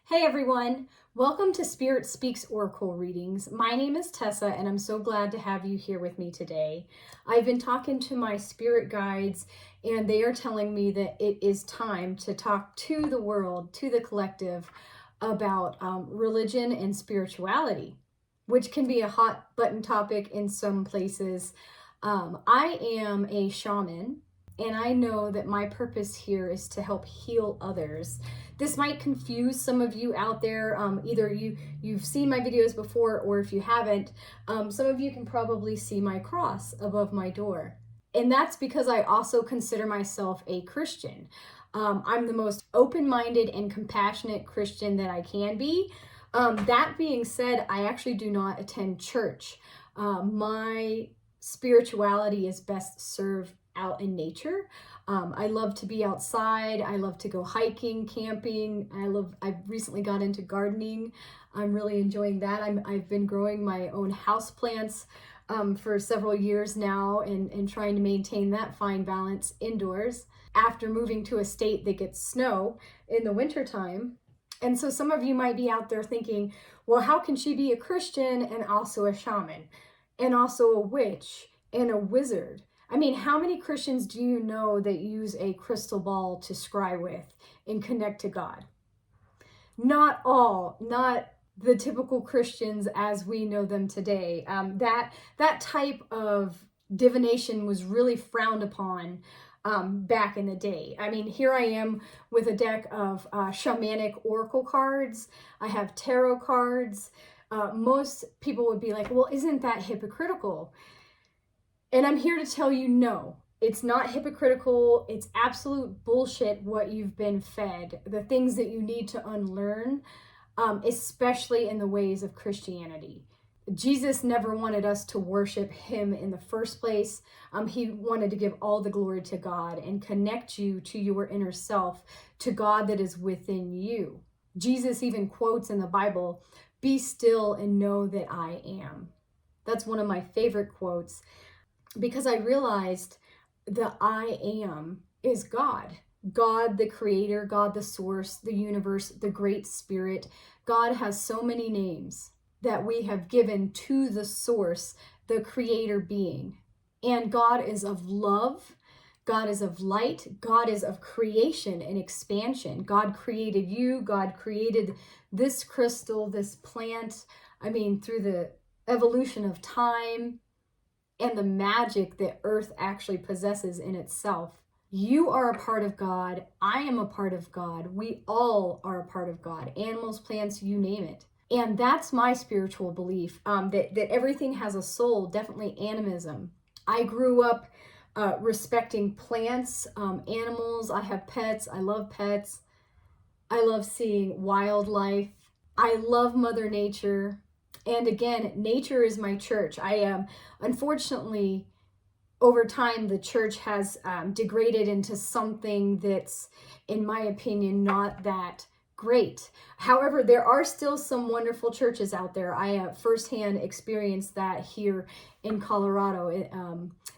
Hey everyone, welcome to Spirit Speaks Oracle readings. My name is Tessa and I'm so glad to have you here with me today. I've been talking to my spirit guides and they are telling me that it is time to talk to the world, to the collective, about religion and spirituality, which can be a hot button topic in some places. I am a shaman and I know that my purpose here is to help heal others. This might confuse some of you out there. Either you've seen my videos before, or if you haven't, some of you can probably see my cross above my door. And that's because I also consider myself a Christian. I'm the most open-minded and compassionate Christian that I can be. That being said, I actually do not attend church. My spirituality is best served out in nature. I love to be outside. I love to go hiking, camping. I recently got into gardening. I'm really enjoying that. I've been growing my own house plants for several years now and trying to maintain that fine balance indoors after moving to a state that gets snow in the wintertime. And so some of you might be out there thinking, well, how can she be a Christian and also a shaman and also a witch and a wizard? I mean, how many Christians do you know that use a crystal ball to scry with and connect to God? Not all, not the typical Christians as we know them today. That type of divination was really frowned upon back in the day. I mean, here I am with a deck of shamanic oracle cards. I have tarot cards. Most people would be like, well, isn't that hypocritical? And I'm here to tell you, no, it's not hypocritical. It's absolute bullshit what you've been fed, the things that you need to unlearn, especially in the ways of Christianity. Jesus never wanted us to worship him in the first place. He wanted to give all the glory to God and connect you to your inner self, to God that is within you. Jesus even quotes in the Bible, "Be still and know that I am." That's one of my favorite quotes, because I realized the I am is God. God, the creator, God, the source, the universe, the great spirit. God has so many names that we have given to the source, the creator being. And God is of love. God is of light. God is of creation and expansion. God created you. God created this crystal, this plant. I mean, through the evolution of time and the magic that Earth actually possesses in itself. You are a part of God. I am a part of God. We all are a part of God. Animals, plants, you name it. And that's my spiritual belief, that everything has a soul, definitely animism. I grew up respecting plants, animals. I have pets. I love pets. I love seeing wildlife. I love Mother Nature. And again, nature is my church. Unfortunately, over time, the church has degraded into something that's, in my opinion, not that great. However, there are still some wonderful churches out there. I firsthand experienced that here in Colorado.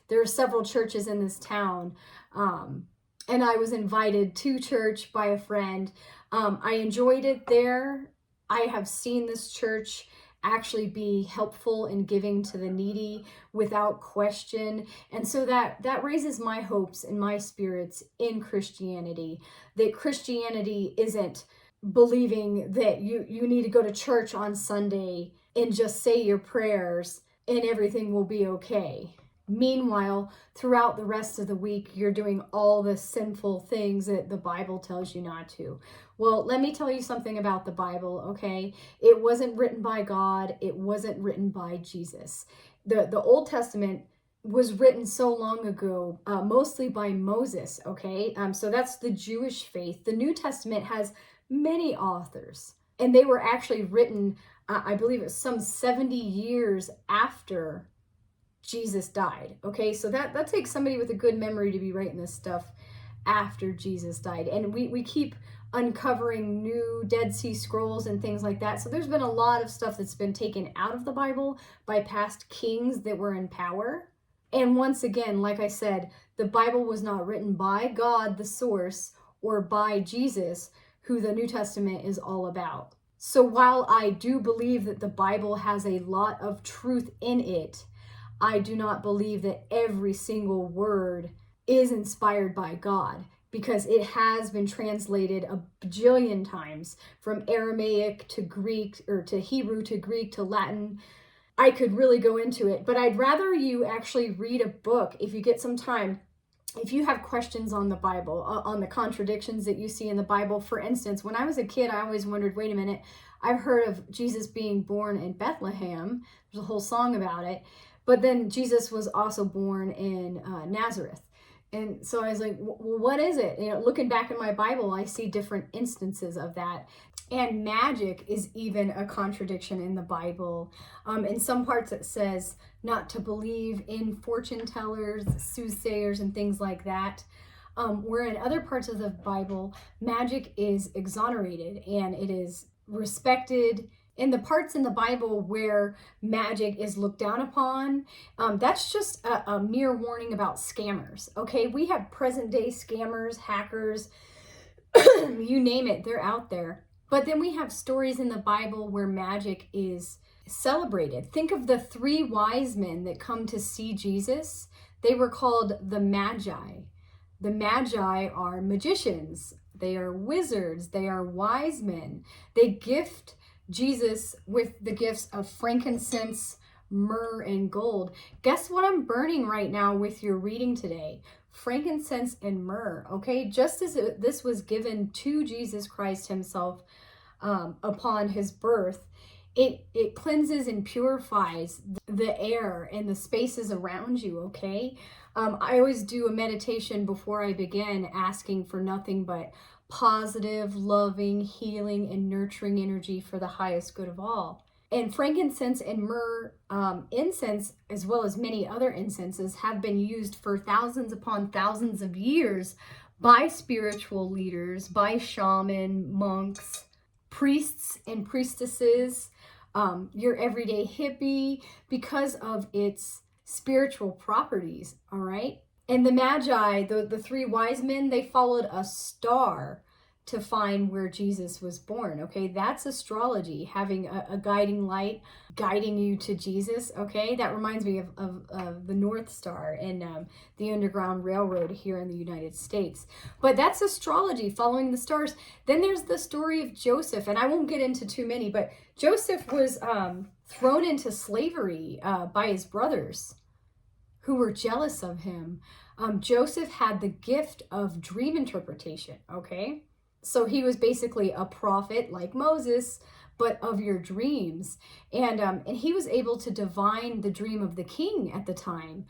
There are several churches in this town, and I was invited to church by a friend. I enjoyed it there. I have seen this church actually be helpful in giving to the needy without question. And so that raises my hopes and my spirits in Christianity, that Christianity isn't believing that you need to go to church on Sunday and just say your prayers and everything will be okay. Meanwhile, throughout the rest of the week, you're doing all the sinful things that the Bible tells you not to. Well, let me tell you something about the Bible, okay? It wasn't written by God. It wasn't written by Jesus. The Old Testament was written so long ago, mostly by Moses, okay? So that's the Jewish faith. The New Testament has many authors, and they were actually written, I believe it's some 70 years after Jesus died. Okay, so that takes somebody with a good memory to be writing this stuff after Jesus died. And we keep uncovering new Dead Sea Scrolls and things like that. So there's been a lot of stuff that's been taken out of the Bible by past kings that were in power. And once again, like I said, the Bible was not written by God, the source, or by Jesus who the New Testament is all about. So while I do believe that the Bible has a lot of truth in it, I do not believe that every single word is inspired by God, because it has been translated a bajillion times from Aramaic to Greek, or to Hebrew to Greek to Latin. I could really go into it, but I'd rather you actually read a book if you get some time. If you have questions on the Bible, on the contradictions that you see in the Bible. For instance, when I was a kid, I always wondered, wait a minute, I've heard of Jesus being born in Bethlehem. There's a whole song about it. But then Jesus was also born in Nazareth. And so I was like, well, what is it? Looking back in my Bible, I see different instances of that. And magic is even a contradiction in the Bible. In some parts it says not to believe in fortune tellers, soothsayers, and things like that. Where in other parts of the Bible, magic is exonerated and it is respected. In the parts in the Bible where magic is looked down upon, that's just a mere warning about scammers. Okay, we have present day scammers, hackers, you name it, they're out there. But then we have stories in the Bible where magic is celebrated. Think of the 3 wise men that come to see Jesus. They were called the Magi. The Magi are magicians. They are wizards. They are wise men. They gift Jesus with the gifts of frankincense, myrrh, and gold. Guess what I'm burning right now with your reading today? Frankincense and myrrh, okay? Just as this was given to Jesus Christ himself upon his birth, it cleanses and purifies the air and the spaces around you, okay? I always do a meditation before I begin, asking for nothing but positive, loving, healing, and nurturing energy for the highest good of all. And frankincense and myrrh incense, as well as many other incenses, have been used for thousands upon thousands of years by spiritual leaders, by shaman, monks, priests and priestesses, your everyday hippie, because of its spiritual properties, all right? And the Magi, the 3 wise men, they followed a star to find where Jesus was born, okay? That's astrology, having a guiding light, guiding you to Jesus, okay? That reminds me of the North Star and the Underground Railroad here in the United States. But that's astrology, following the stars. Then there's the story of Joseph, and I won't get into too many, but Joseph was thrown into slavery by his brothers who were jealous of him. Joseph had the gift of dream interpretation, okay? So he was basically a prophet like Moses, but of your dreams. And he was able to divine the dream of the king at the time.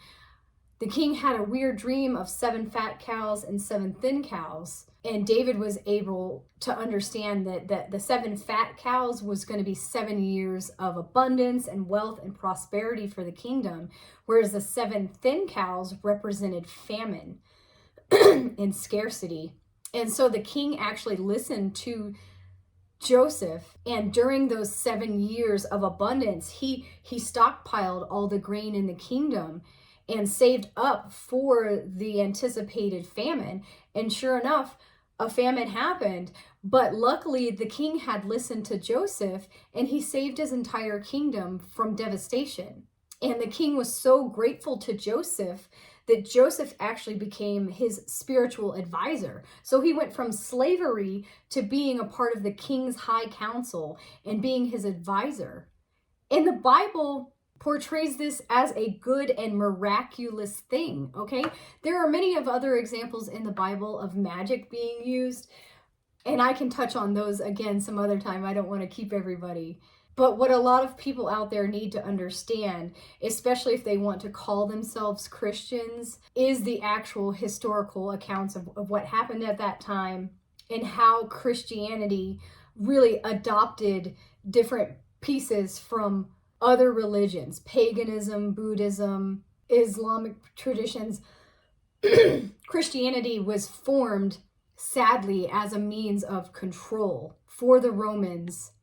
The king had a weird dream of 7 fat cows and 7 thin cows. And David was able to understand that the 7 fat cows was going to be 7 years of abundance and wealth and prosperity for the kingdom, whereas the 7 thin cows represented famine and scarcity. And so the king actually listened to Joseph, and during those 7 years of abundance, he stockpiled all the grain in the kingdom and saved up for the anticipated famine. And sure enough, a famine happened, but luckily the king had listened to Joseph and he saved his entire kingdom from devastation. And the king was so grateful to Joseph that Joseph actually became his spiritual advisor. So he went from slavery to being a part of the king's high council and being his advisor. And the Bible portrays this as a good and miraculous thing, okay? There are many of other examples in the Bible of magic being used, and I can touch on those again some other time. I don't want to keep everybody. But what a lot of people out there need to understand, especially if they want to call themselves Christians, is the actual historical accounts of what happened at that time and how Christianity really adopted different pieces from other religions, paganism, Buddhism, Islamic traditions. Christianity was formed, sadly, as a means of control for the Romans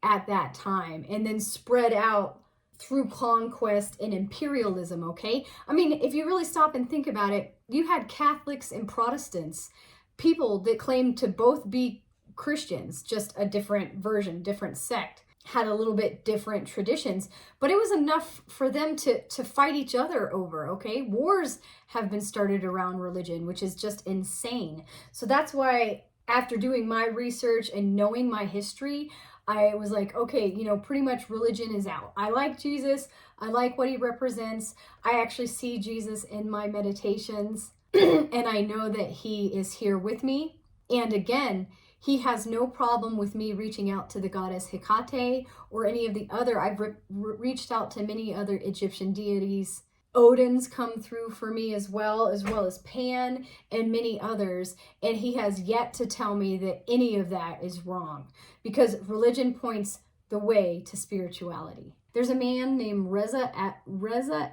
at that time, and then spread out through conquest and imperialism, okay? I mean, if you really stop and think about it, you had Catholics and Protestants, people that claimed to both be Christians, just a different version, different sect, had a little bit different traditions, but it was enough for them to fight each other over, okay? Wars have been started around religion, which is just insane. So that's why after doing my research and knowing my history, I was like, okay, you know, pretty much religion is out. I like Jesus. I like what he represents. I actually see Jesus in my meditations and I know that he is here with me. And again, he has no problem with me reaching out to the goddess Hecate or any of the other. I've reached out to many other Egyptian deities. Odin's come through for me as well as Pan and many others. And he has yet to tell me that any of that is wrong, because religion points the way to spirituality. There's a man named Reza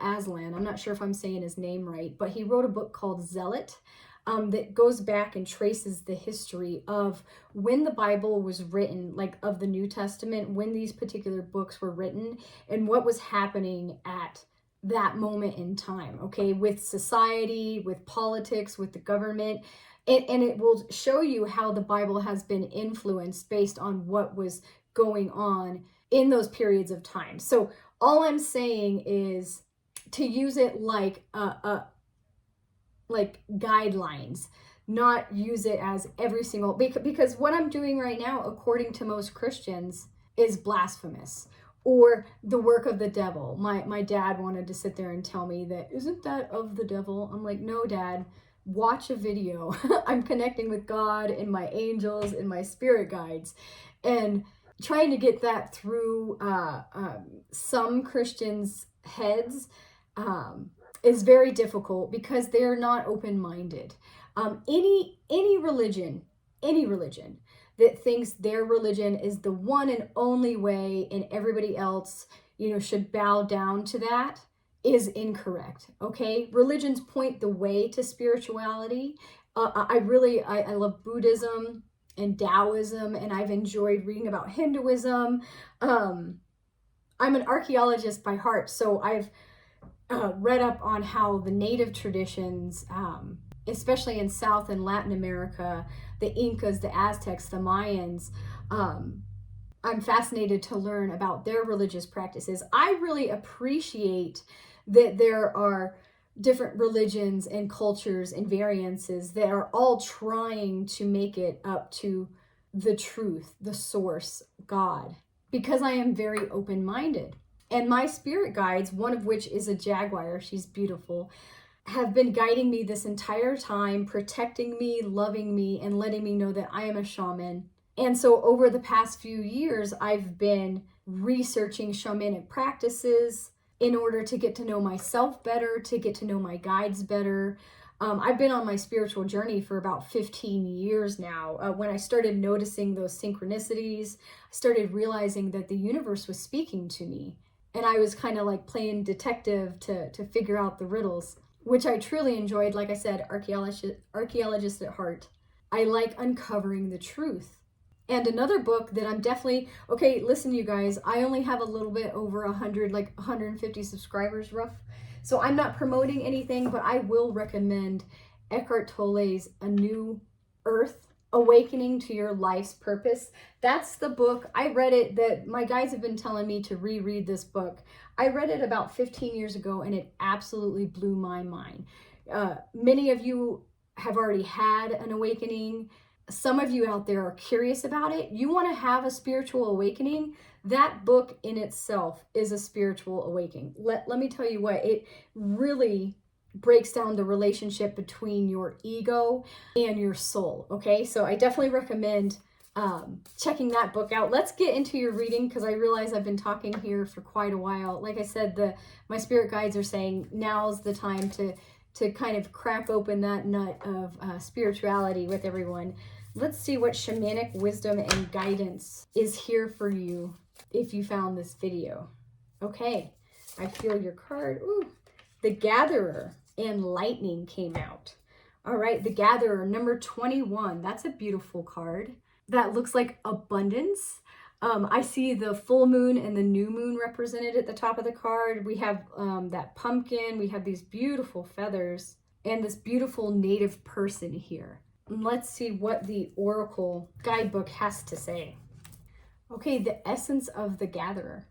Aslan. I'm not sure if I'm saying his name right, but he wrote a book called Zealot. That goes back and traces the history of when the Bible was written, like of the New Testament, when these particular books were written and what was happening at that moment in time, okay, with society, with politics, with the government. And it will show you how the Bible has been influenced based on what was going on in those periods of time. So all I'm saying is to use it like guidelines, not use it as every single, because what I'm doing right now, according to most Christians, is blasphemous or the work of the devil. My dad wanted to sit there and tell me that, isn't that of the devil? I'm like, no, Dad, watch a video. I'm connecting with God and my angels and my spirit guides, and trying to get that through some Christians' heads is very difficult because they're not open-minded. Any religion that thinks their religion is the one and only way and everybody else, you know, should bow down to that is incorrect, okay? Religions point the way to spirituality. I love Buddhism and Taoism, and I've enjoyed reading about Hinduism. I'm an archaeologist by heart, so I've read up on how the native traditions, especially in South and Latin America, the Incas, the Aztecs, the Mayans, I'm fascinated to learn about their religious practices. I really appreciate that there are different religions and cultures and variances that are all trying to make it up to the truth, the source, God, because I am very open-minded. And my spirit guides, one of which is a jaguar, she's beautiful, have been guiding me this entire time, protecting me, loving me, and letting me know that I am a shaman. And so over the past few years, I've been researching shamanic practices in order to get to know myself better, to get to know my guides better. I've been on my spiritual journey for about 15 years now. When I started noticing those synchronicities, I started realizing that the universe was speaking to me. And I was kind of like playing detective to figure out the riddles, which I truly enjoyed. Like I said, archaeologist at heart. I like uncovering the truth. And another book that I'm definitely, okay, listen, you guys, I only have a little bit over 100, like 150 subscribers rough. So I'm not promoting anything, but I will recommend Eckhart Tolle's A New Earth, Awakening to Your Life's Purpose. That's the book. I read it, that my guys have been telling me to reread this book. I read it about 15 years ago and it absolutely blew my mind. Many of you have already had an awakening. Some of you out there are curious about it. You want to have a spiritual awakening. That book in itself is a spiritual awakening. Let me tell you what, it really breaks down the relationship between your ego and your soul. Okay, so I definitely recommend checking that book out. Let's get into your reading, because I realize I've been talking here for quite a while. Like I said, my spirit guides are saying now's the time to kind of crack open that nut of spirituality with everyone. Let's see what shamanic wisdom and guidance is here for you if you found this video. Okay, I feel your card. Ooh, the Gatherer and Lightning came out. All right, the Gatherer, number 21. That's a beautiful card. That looks like abundance. I see the full moon and the new moon represented at the top of the card. We have that pumpkin. We have these beautiful feathers and this beautiful native person here. And let's see what the Oracle guidebook has to say. Okay, the essence of the gatherer.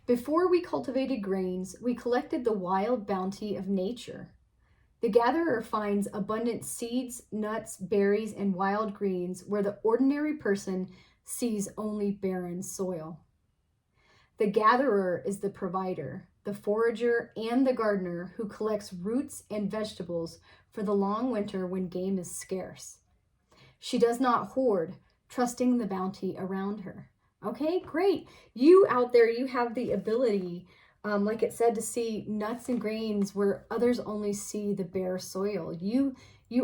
Before we cultivated grains, we collected the wild bounty of nature. The gatherer finds abundant seeds, nuts, berries, and wild greens where the ordinary person sees only barren soil. The gatherer is the provider, the forager, and the gardener who collects roots and vegetables for the long winter when game is scarce. She does not hoard, trusting the bounty around her. Okay, great. You out there, you have the ability, like it said, to see nuts and grains where others only see the bare soil. You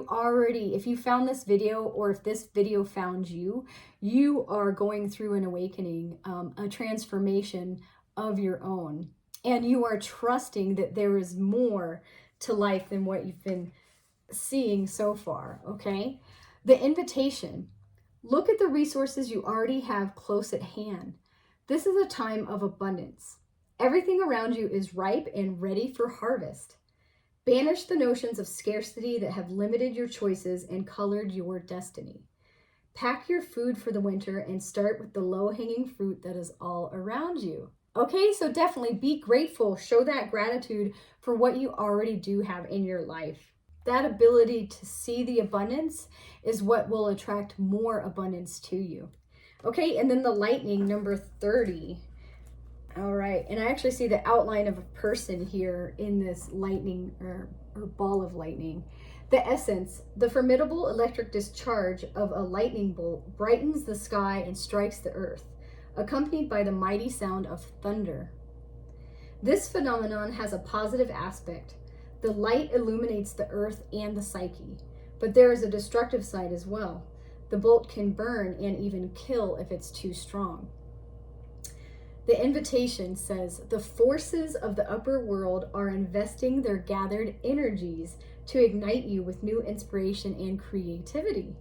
already, if you found this video, or if this video found you, you are going through an awakening, a transformation of your own. And you are trusting that there is more to life than what you've been seeing so far, okay? The invitation. Look at the resources you already have close at hand. This is a time of abundance. Everything around you is ripe and ready for harvest. Banish the notions of scarcity that have limited your choices and colored your destiny. Pack your food for the winter and start with the low-hanging fruit that is all around you. Okay, so definitely be grateful. Show that gratitude for what you already do have in your life. That ability to see the abundance is what will attract more abundance to you. Okay, and then the lightning, number 30. All right, and I actually see the outline of a person here in this lightning or ball of lightning. The essence, the formidable electric discharge of a lightning bolt brightens the sky and strikes the earth, accompanied by the mighty sound of thunder. This phenomenon has a positive aspect. The light illuminates the earth and the psyche, but there is a destructive side as well. The bolt can burn and even kill if it's too strong. The invitation says, the forces of the upper world are investing their gathered energies to ignite you with new inspiration and creativity.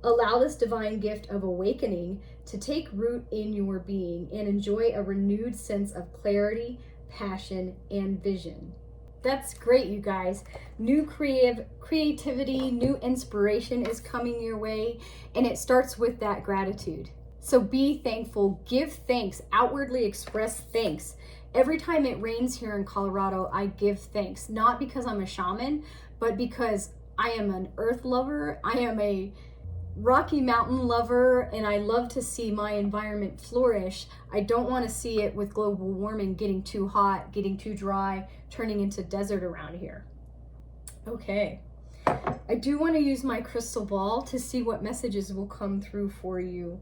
Allow this divine gift of awakening to take root in your being and enjoy a renewed sense of clarity, passion, and vision. That's great, you guys. New creativity, new inspiration is coming your way, and it starts with that gratitude. So be thankful, give thanks, outwardly express thanks. Every time it rains here in Colorado, I give thanks, not because I'm a shaman, but because I am an earth lover. I am a Rocky Mountain lover, and I love to see my environment flourish. I don't want to see it with global warming getting too hot, getting too dry, turning into desert around here. Okay, I do want to use my crystal ball to see what messages will come through for you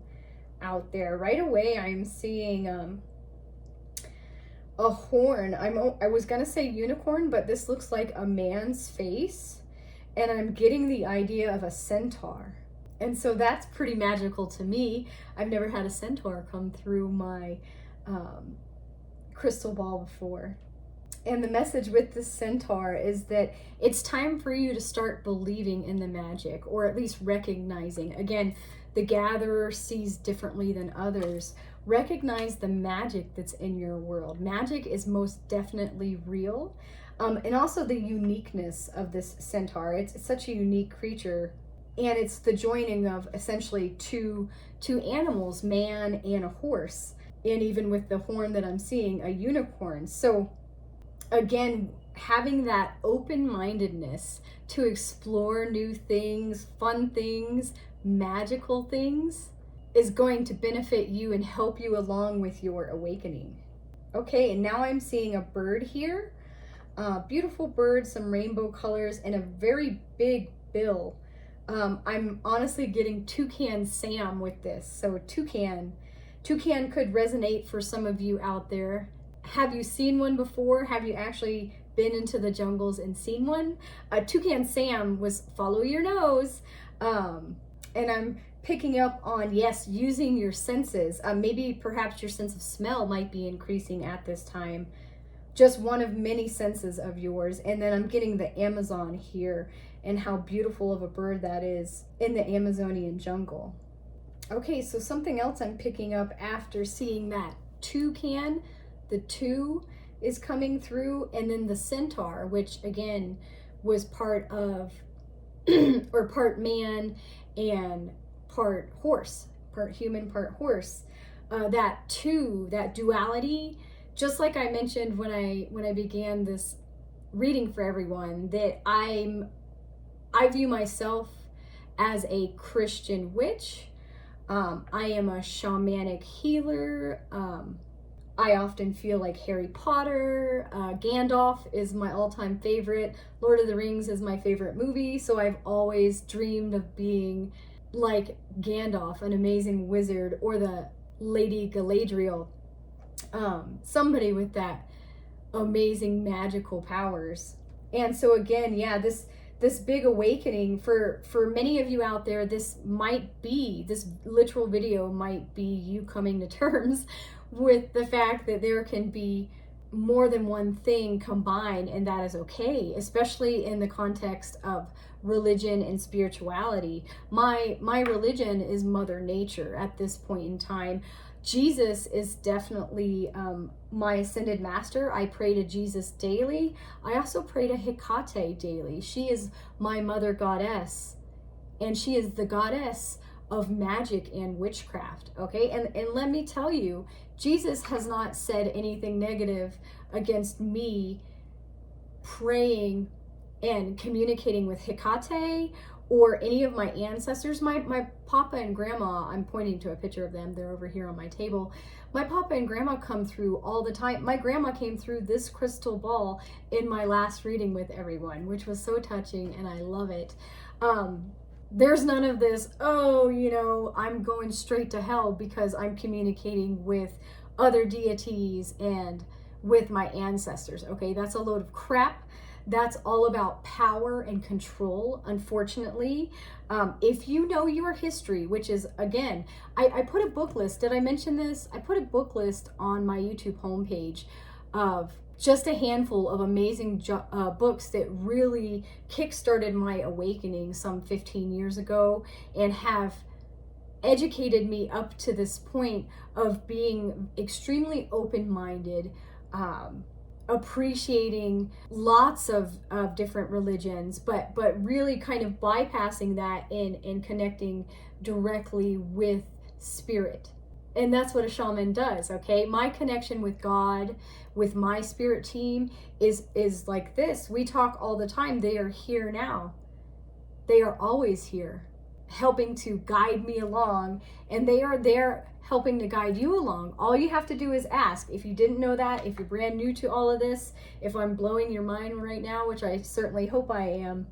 out there. Right away, I'm seeing a horn. I was gonna say unicorn, but this looks like a man's face, and I'm getting the idea of a centaur. And so that's pretty magical to me. I've never had a centaur come through my crystal ball before. And the message with the centaur is that it's time for you to start believing in the magic, or at least recognizing. Again, the gatherer sees differently than others. Recognize the magic that's in your world. Magic is most definitely real. And also the uniqueness of this centaur. It's such a unique creature. And it's the joining of essentially two animals, man and a horse. And even with the horn that I'm seeing, a unicorn. So again, having that open-mindedness to explore new things, fun things, magical things is going to benefit you and help you along with your awakening. Okay, and now I'm seeing a bird here. Beautiful bird, some rainbow colors, and a very big bill. I'm honestly getting Toucan Sam with this. So toucan could resonate for some of you out there. Have you seen one before? Have you actually been into the jungles and seen one? Toucan Sam was follow your nose. And I'm picking up on, yes, using your senses. Maybe perhaps your sense of smell might be increasing at this time. Just one of many senses of yours. And then I'm getting the Amazon here and how beautiful of a bird that is in the Amazonian jungle. Okay, so something else I'm picking up after seeing that toucan, the two is coming through, and then the centaur, which again was part of or part man and part horse, part human, part horse. That duality, just like I mentioned when I began this reading for everyone, that I view myself as a Christian witch. I am a shamanic healer. I often feel like Harry Potter. Gandalf is my all-time favorite. Lord of the Rings is my favorite movie, so I've always dreamed of being like Gandalf, an amazing wizard, or the Lady Galadriel, somebody with that amazing magical powers. And so again, yeah, this big awakening for many of you out there, this literal video might be you coming to terms with the fact that there can be more than one thing combined, and that is okay, especially in the context of religion and spirituality. My religion is Mother Nature at this point in time. Jesus is definitely my ascended master. I pray to Jesus daily. I also pray to Hecate daily. She is my mother goddess, and she is the goddess of magic and witchcraft. Okay, and let me tell you, Jesus has not said anything negative against me praying and communicating with Hecate or any of my ancestors. My papa and grandma, I'm pointing to a picture of them, they're over here on my table. My papa and grandma come through all the time. My grandma came through this crystal ball in my last reading with everyone, which was so touching, and I love it. There's none of this, oh, I'm going straight to hell because I'm communicating with other deities and with my ancestors. Okay, that's a load of crap. That's all about power and control, unfortunately. If you know your history, which is, again, I put a book list. Did I mention this? I put a book list on my YouTube homepage of just a handful of amazing books that really kickstarted my awakening some 15 years ago and have educated me up to this point of being extremely open-minded, appreciating lots of different religions, but really kind of bypassing that and connecting directly with spirit. And that's what a shaman does, okay? My connection with God, with my spirit team is like this. We talk all the time. They are here now. They are always here, helping to guide me along, and they are there helping to guide you along. All you have to do is ask. If you didn't know that, if you're brand new to all of this, if I'm blowing your mind right now, which I certainly hope I am,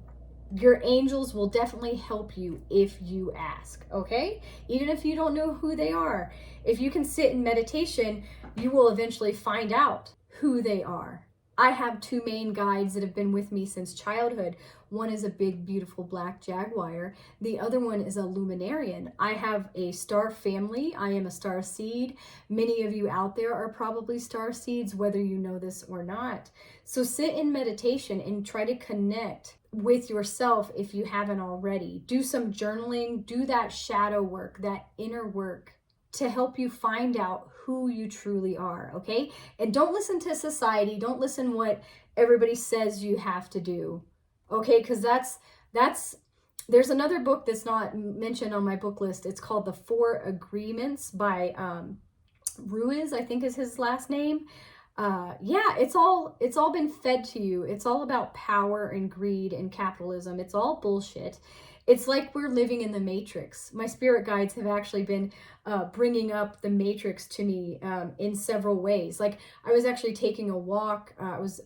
your angels will definitely help you if you ask, okay? Even if you don't know who they are. If you can sit in meditation, you will eventually find out who they are. I have two main guides that have been with me since childhood. One is a big, beautiful black jaguar. The other one is a luminarian. I have a star family. I am a star seed. Many of you out there are probably star seeds, whether you know this or not. So sit in meditation and try to connect with yourself if you haven't already. Do some journaling. Do that shadow work, that inner work, to help you find out who you truly are, okay? And don't listen to society. Don't listen what everybody says you have to do, okay? Because there's another book that's not mentioned on my book list. It's called The Four Agreements by Ruiz, I think is his last name. Yeah, it's all been fed to you. It's all about power and greed and capitalism. It's all bullshit. It's like we're living in the Matrix. My spirit guides have actually been bringing up the Matrix to me in several ways. Like I was actually taking a walk. I was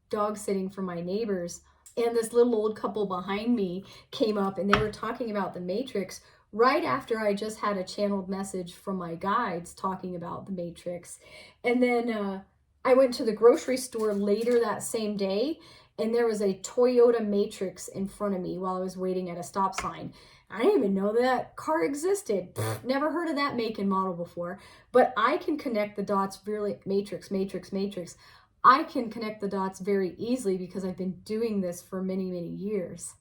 dog sitting for my neighbors, and this little old couple behind me came up, and they were talking about the Matrix right after I just had a channeled message from my guides talking about the Matrix. And then I went to the grocery store later that same day, and there was a Toyota Matrix in front of me while I was waiting at a stop sign. I didn't even know that car existed. Never heard of that make and model before. But I can connect the dots really, Matrix. I can connect the dots very easily because I've been doing this for many, many years.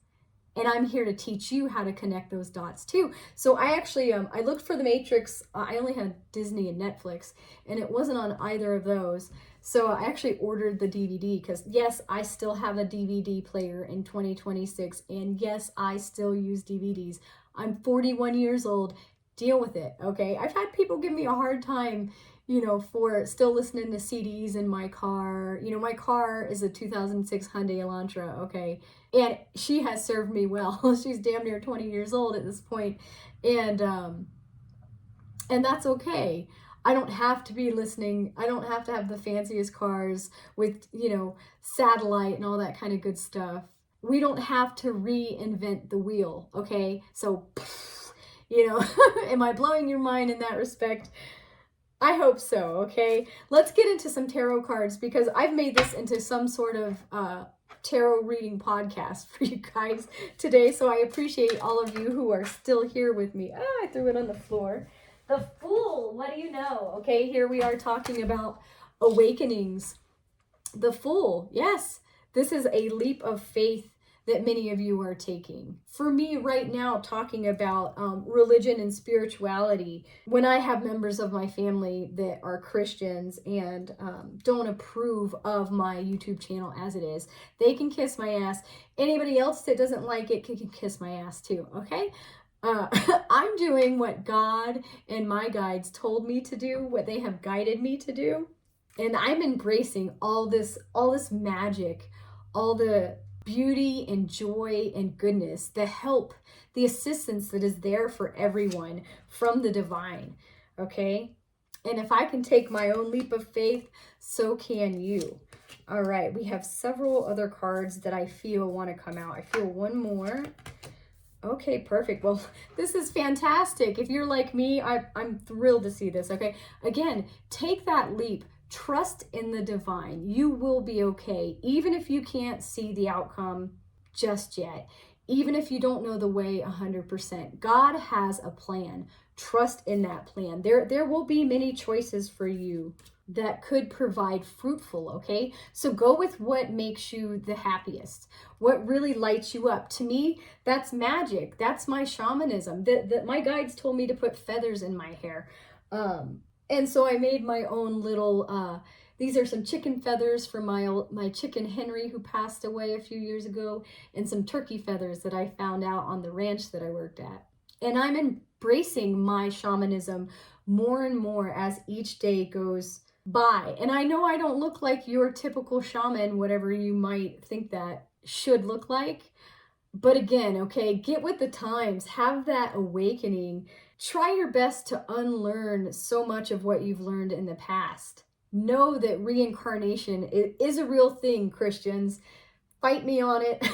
And I'm here to teach you how to connect those dots too. So I actually, I looked for The Matrix. I only had Disney and Netflix, and it wasn't on either of those. So I actually ordered the DVD because yes, I still have a DVD player in 2026. And yes, I still use DVDs. I'm 41 years old. Deal with it, okay? I've had people give me a hard time, for still listening to CDs in my car. My car is a 2006 Hyundai Elantra, okay? And she has served me well. She's damn near 20 years old at this point. And that's okay. I don't have to be listening. I don't have to have the fanciest cars with, satellite and all that kind of good stuff. We don't have to reinvent the wheel, okay? So, am I blowing your mind in that respect? I hope so, okay? Let's get into some tarot cards because I've made this into some sort of tarot reading podcast for you guys today. So I appreciate all of you who are still here with me. I threw it on the floor. The Fool, what do you know? Okay, here we are talking about awakenings. The Fool, yes, this is a leap of faith that many of you are taking. For me right now, talking about religion and spirituality, when I have members of my family that are Christians and don't approve of my YouTube channel as it is, they can kiss my ass. Anybody else that doesn't like it can kiss my ass too, okay? I'm doing what God and my guides told me to do, what they have guided me to do. And I'm embracing all this magic, all the beauty and joy and goodness, the help, the assistance that is there for everyone from the divine, okay? And if I can take my own leap of faith, so can you. All right, we have several other cards that I feel want to come out. I feel one more. Okay, perfect. Well, this is fantastic. If you're like me, I'm thrilled to see this, okay? Again, take that leap. Trust in the divine. You will be okay, even if you can't see the outcome just yet, even if you don't know the way 100%. God has a plan. Trust in that plan. There will be many choices for you that could provide fruitful, okay? So go with what makes you the happiest, what really lights you up. To me, that's magic. That's my shamanism. That my guides told me to put feathers in my hair. And so I made my own little, these are some chicken feathers from my chicken Henry who passed away a few years ago, and some turkey feathers that I found out on the ranch that I worked at. And I'm embracing my shamanism more and more as each day goes by. And I know I don't look like your typical shaman, whatever you might think that should look like. But again, okay, get with the times, have that awakening. Try your best to unlearn so much of what you've learned in the past. Know that reincarnation is a real thing, Christians. Fight me on it.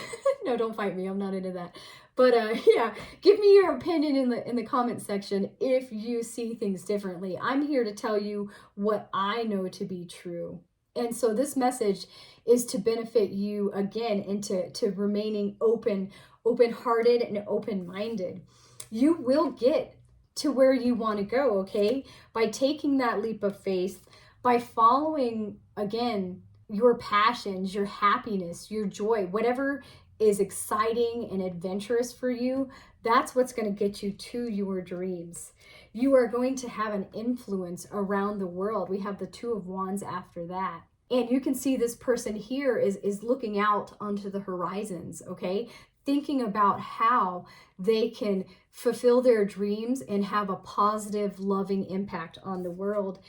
No, don't fight me. I'm not into that. But yeah, give me your opinion in the comment section if you see things differently. I'm here to tell you what I know to be true. And so this message is to benefit you again into remaining open-hearted and open-minded. You will get to where you want to go, okay? By taking that leap of faith, by following, again, your passions, your happiness, your joy, whatever is exciting and adventurous for you, that's what's going to get you to your dreams. You are going to have an influence around the world. We have the Two of Wands after that. And you can see this person here is looking out onto the horizons, okay? Thinking about how they can fulfill their dreams and have a positive, loving impact on the world.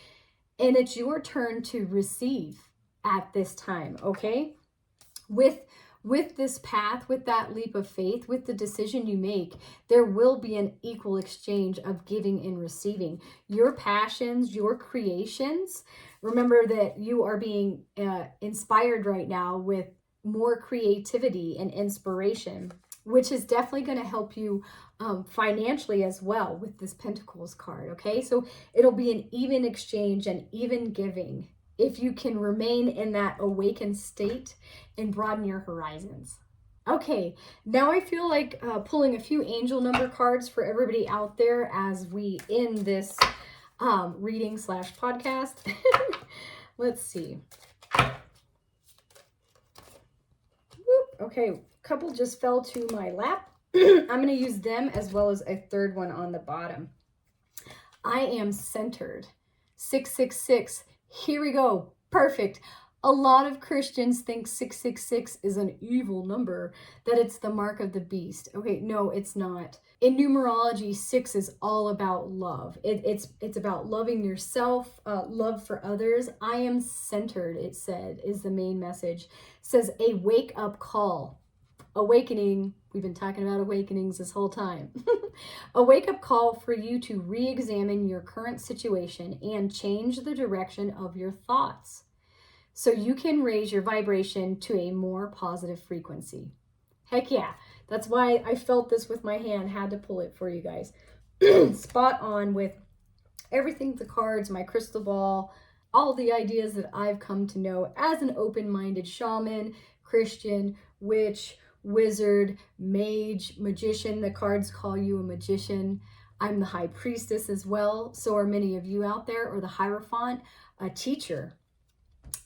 And it's your turn to receive at this time, okay? With this path, with that leap of faith, with the decision you make, there will be an equal exchange of giving and receiving. Your passions, your creations, remember that you are being inspired right now with more creativity and inspiration, which is definitely going to help you financially as well with this Pentacles card, okay? So it'll be an even exchange and even giving if you can remain in that awakened state and broaden your horizons. Okay, now I feel like pulling a few angel number cards for everybody out there as we end this reading / podcast. Let's see. Whoop. Okay, couple just fell to my lap. I'm going to use them as well as a third one on the bottom. I am centered. 666. Here we go. Perfect. A lot of Christians think 666 is an evil number, that it's the mark of the beast. Okay, no, it's not. In numerology, 6 is all about love. It's about loving yourself, love for others. I am centered, it said, is the main message. It says a wake-up call. Awakening. We've been talking about awakenings this whole time. A wake-up call for you to re-examine your current situation and change the direction of your thoughts so you can raise your vibration to a more positive frequency. Heck yeah. That's why I felt this with my hand. Had to pull it for you guys. Spot on with everything, the cards, my crystal ball, all the ideas that I've come to know as an open-minded shaman, Christian, witch, wizard, mage, magician. The cards call you a magician. I'm the high priestess as well. So are many of you out there, or the Hierophant, a teacher.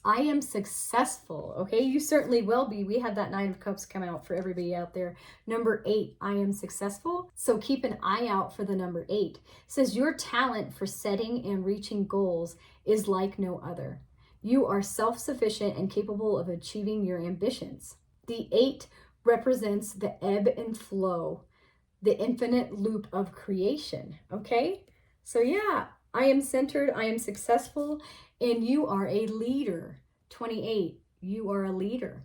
I am successful. Okay, you certainly will be. We had that 9 of Cups come out for everybody out there. Number 8, I am successful. So keep an eye out for the number 8. It says your talent for setting and reaching goals is like no other. You are self-sufficient and capable of achieving your ambitions. The 8 represents the ebb and flow, the infinite loop of creation. Okay, so yeah, I am centered, I am successful, and you are a leader. 28, you are a leader.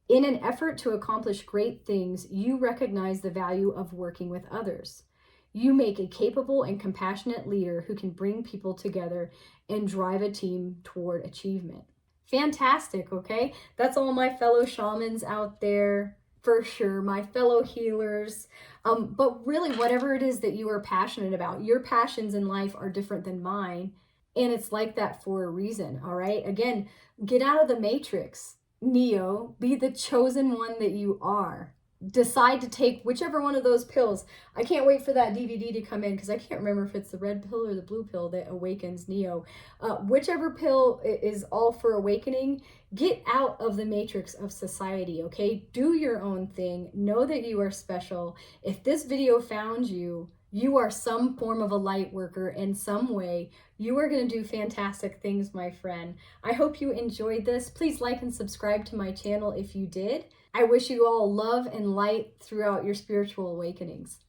In an effort to accomplish great things, you recognize the value of working with others. You make a capable and compassionate leader who can bring people together and drive a team toward achievement. Fantastic, okay? That's all my fellow shamans out there, for sure, my fellow healers. But really, whatever it is that you are passionate about, your passions in life are different than mine, and it's like that for a reason, all right? Again, get out of the matrix, Neo, be the chosen one that you are. Decide to take whichever one of those pills. I can't wait for that DVD to come in because I can't remember if it's the red pill or the blue pill that awakens Neo. Whichever pill is all for awakening, get out of the matrix of society, okay? Do your own thing. Know that you are special. If this video found you, you are some form of a light worker in some way. You are going to do fantastic things, my friend. I hope you enjoyed this. Please like and subscribe to my channel if you did. I wish you all love and light throughout your spiritual awakenings.